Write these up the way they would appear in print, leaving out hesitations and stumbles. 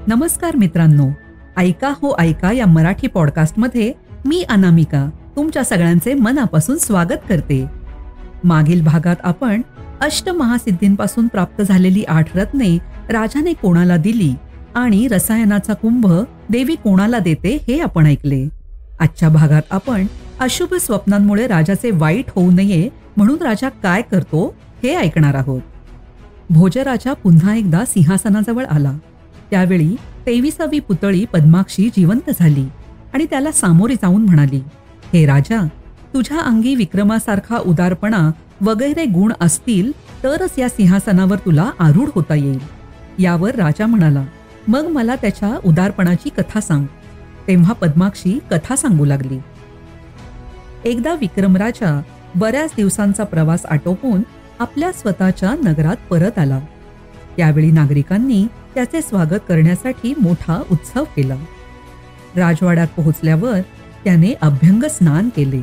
नमस्कार मित्रांनो, ऐका हो ऐका या मराठी पॉडकास्टमध्ये मी अनामिका तुमच्या सगळ्यांचे मनापासून स्वागत करते. मागील भागात आपण अष्टमहासिद्धींपासून प्राप्त झालेली 8 रत्ने राजाने कोणाला दिली आणि रसायनाचा कुंभ देवी कोणाला देते हे आपण ऐकले. आजच्या भागात आपण अशुभ स्वप्नांमुळे राजाचे वाईट होऊ नये म्हणून राजा काय करतो हे ऐकणार आहोत. भोजराजा पुन्हा एकदा सिंहासनाजवळ आला. त्यावेळी 23वी पुतळी पद्माक्षी जिवंत झाली आणि त्याला सामोरी जाऊन म्हणाली, हे राजा, तुझ्या अंगी विक्रमासारखा उदारपणा वगैरे गुण असतील तरच या सिंहासनावर तुला आरूढ होता येईल. यावर राजा म्हणाला, मग मला त्याच्या उदारपणाची कथा सांग. तेव्हा पद्माक्षी कथा सांगू लागली. एकदा विक्रमराजा बऱ्याच दिवसांचा प्रवास आटोपून आपल्या स्वतःच्या नगरात परत आला. त्यावेळी नागरिकांनी त्याचे स्वागत करण्यासाठी मोठा उत्सव केला. राजवाड्यात पोहोचल्यावर त्याने अभ्यंग स्नान केले,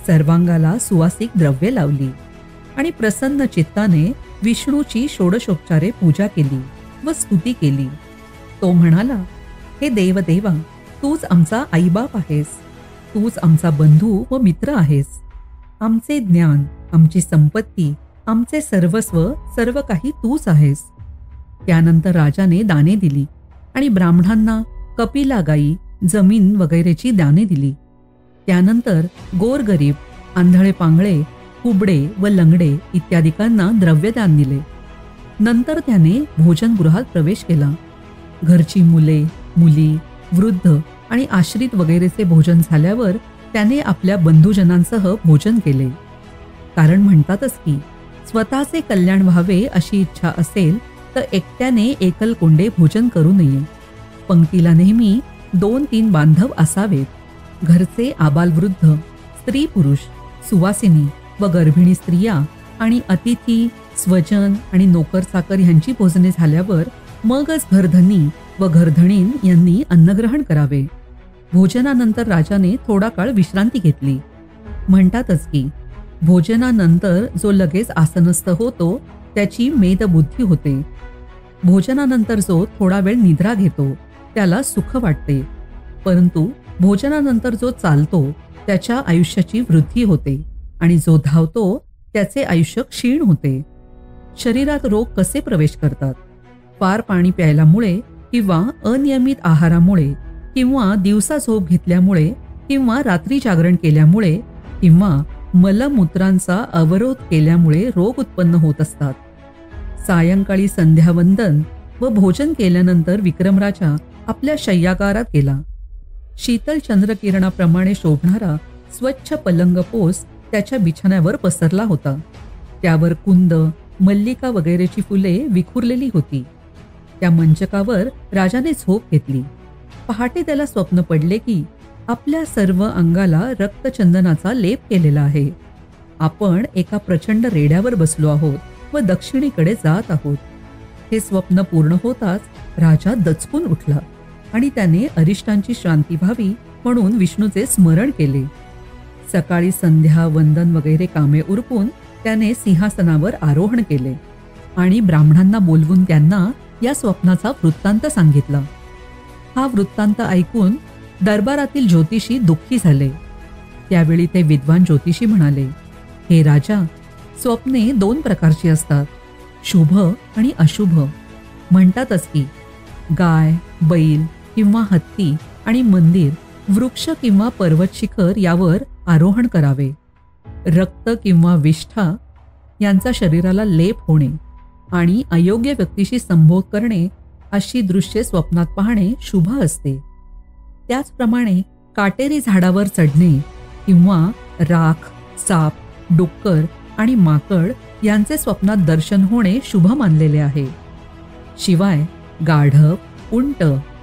सर्वांगाला सुवासिक द्रव्ये लावली आणि प्रसन्न चित्ताने विष्णूची षोडशोपचारे पूजा केली व स्तुती केली. तो म्हणाला, हे देवदेवा, तूच आमचा आईबाप आहेस, तूच आमचा बंधू व मित्र आहेस. आमचे ज्ञान, आमची संपत्ती, आमचे सर्वस्व, सर्व काही तूच आहेस. त्यानंतर राजाने दाने दिली आणि ब्राह्मणांना कपिला गाई, जमीन वगैरेची दाने दिली. त्यानंतर गोरगरीब, आंधळे पांगळे, कुबडे व लंगडे इत्यादिकांना द्रव्यदान दिले. नंतर त्याने भोजनगृहात प्रवेश केला. घरची मुले, मुली, वृद्ध आणि आश्रित वगैरेचे भोजन झाल्यावर त्याने आपल्या बंधुजनांसह भोजन केले. कारण म्हणतातच की स्वतःचे कल्याण व्हावे अशी इच्छा असेल तर एकट्याने एकलकोंडे भोजन करू नये. पंक्तीला नेहमी 2-3 बांधव असावेत. घरचे आबालवृद्ध, स्त्री पुरुष, सुवासिनी व गर्भिणी स्त्रिया आणि अतिथी, स्वजन आणि नोकर-चाकर ह्यांची भोजने झाल्यावर मगच घरधनी व घरधणीन यांनी अन्नग्रहण करावे. भोजनानंतर राजाने थोडा काळ विश्रांती घेतली. म्हणतातच की भोजनानंतर जो लगेच आसनस्थ होतो त्याची मेदबुद्धी होते. भोजनानंतर जो थोडा वेळ निद्रा घेतो त्याला सुख वाटते, परंतु भोजनानंतर जो चालतो त्याच्या आयुष्याची वृद्धी होते आणि जो धावतो त्याचे आयुष्य क्षीण होते. शरीरात रोग कसे प्रवेश करतात? फार पाणी प्यायल्यामुळे किंवा अनियमित आहारामुळे किंवा दिवसा झोप घेतल्यामुळे किंवा रात्री जागरण केल्यामुळे किंवा मलमूत्रांचा अवरोध केल्यामुळे रोग उत्पन्न होत असतात. सायंकाळी संध्यावंदन व भोजन केल्यानंतर विक्रमराजा आपल्या शय्यागारात गेला. शीतल चंद्रकिरणाप्रमाणे शोभणारा स्वच्छ पलंगपोस त्याच्या बिछाण्यावर पसरला होता. त्यावर कुंद, मल्लिका वगैरेची फुले विखुरलेली होती. त्या मंचकावर राजाने झोप घेतली. पहाटे त्याला स्वप्न पडले की आपल्या सर्व अंगाला रक्तचंदनाचा लेप केलेला आहे. आपण एका प्रचंड रेड्यावर बसलो आहोत व दक्षिणेकडे जात आहोत. हे स्वप्न पूर्ण होताच राजा दचकून उठला आणि त्याने अरिष्टांची शांती व्हावी म्हणून विष्णूचे स्मरण केले. सकाळी संध्या वंदन वगैरे कामे उरकून त्याने सिंहासनावर आरोहण केले आणि ब्राह्मणांना बोलवून त्यांना या स्वप्नाचा वृत्तांत सांगितला. हा वृत्तांत ऐकून दरबारातील ज्योतिषी दुःखी झाले. त्यावेळी ते विद्वान ज्योतिषी म्हणाले, हे राजा, स्वप्ने 2 प्रकारची असतात, शुभ आणि अशुभ. म्हणतातच की गाय, बैल किंवा हत्ती आणि मंदिर, वृक्ष किंवा पर्वत शिखर यावर आरोहण करावे. रक्त किंवा विष्ठा यांचा शरीराला लेप होणे आणि अयोग्य व्यक्तीशी संभोग करणे अशी दृश्ये स्वप्नात पाहणे शुभ असते. त्याचप्रमाणे काटेरी झाडावर चढणे किंवा राख, साप, डुक्कर आणि माकड यांचे स्वप्नात दर्शन होणे शुभ मानलेले आहे. शिवाय गाढव, उंट,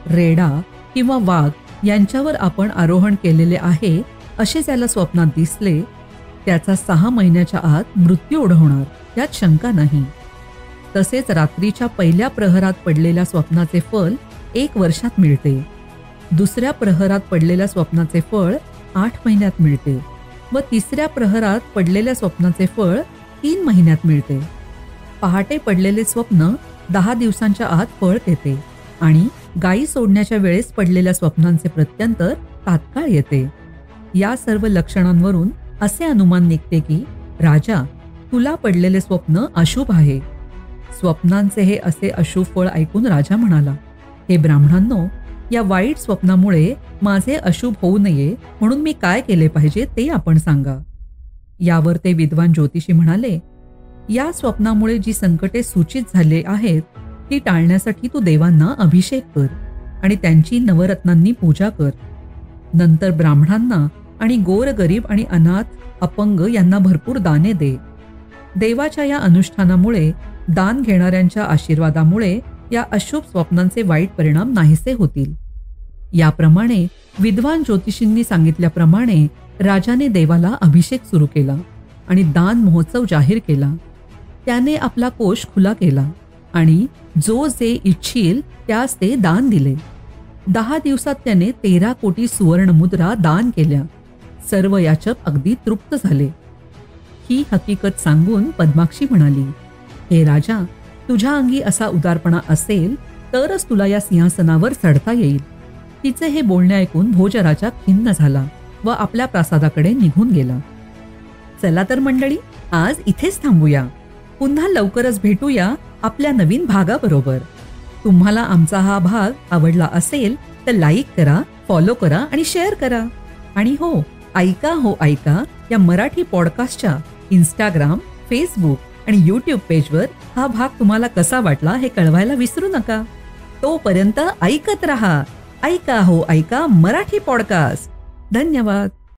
रेडा किंवा वाघ यांच्यावर आपण आरोहण केलेले आहे असे ज्याला स्वप्नात दिसले त्याचा 6 महिन्याच्या आत मृत्यू ओढवणार यात शंका नाही. तसेच रात्रीच्या पहिल्या प्रहरात पडलेल्या स्वप्नाचे फल 1 वर्षात मिळते. दुसऱ्या प्रहरात पडलेल्या स्वप्नाचे फळ 8 महिन्यात मिळते व तिसऱ्या प्रहरात पडलेल्या स्वप्नाचे फळ 3 महिन्यात मिळते. पहाटे पडलेले स्वप्न 10 दिवसांच्या आत फळ देते आणि गायी सोडण्याच्या वेळेस पडलेल्या स्वप्नांचे प्रत्यंतर तात्काळ येते. या सर्व लक्षणांवरून असे अनुमान निघते की राजा, तुला पडलेले स्वप्न अशुभ आहे. स्वप्नांचे हे असे अशुभ फळ ऐकून राजा म्हणाला, हे ब्राह्मणांनो, या वाईट स्वप्नामुळे माझे अशुभ होऊ नये म्हणून मी काय केले पाहिजे ते आपण सांगा. यावर ते विद्वान ज्योतिषी म्हणाले, या स्वप्नामुळे जी संकटे सूचित झाले आहेत ती टाळण्यासाठी तू देवांना अभिषेक कर आणि त्यांची नवरत्नांनी पूजा कर. नंतर ब्राह्मणांना आणि गोरगरीब आणि अनाथ अपंग यांना भरपूर दाने दे. देवाच्या या अनुष्ठानामुळे, दान घेणाऱ्यांच्या आशीर्वादामुळे या अशुभ स्वप्नांचे वाईट परिणाम नाहीसे होतील. याप्रमाणे विद्वान ज्योतिषींनी सांगितल्याप्रमाणे राजाने देवाला अभिषेक सुरू केला आणि दान महोत्सव जाहीर केला. त्याने आपला कोश खुला केला आणि जो जे इच्छील त्यास ते दान दिले. 10 दिवसात त्याने 13 कोटी सुवर्ण मुद्रा दान केल्या. सर्व याचक अगदी तृप्त झाले. ही हकीकत सांगून पद्माक्षी म्हणाली, हे राजा, तुझ्या अंगी असा उदारपणा असेल तरच तुला या सिंहासनावर चढता येईल. तिचे हे बोलणे ऐकून भोजराजा खिन्न झाला व आपल्या प्रासादाकडे निघून गेला. चला तर मंडळी, आज इथेच थांबूया. पुन्हा लवकरच भेटूया आपल्या नवीन भागाबरोबर. तुम्हाला आमचा हा भाग आवडला असेल तर लाईक करा, फॉलो करा आणि शेअर करा. आणि हो, ऐका हो ऐका या मराठी पॉडकास्टच्या इंस्टाग्राम, फेसबुक आणि यूट्यूब पेजवर हा भाग तुम्हाला कसा वाटला हे कळवायला विसरू नका. तोपर्यंत ऐकत रहा ऐका हो ऐका मराठी पॉडकास्ट. धन्यवाद.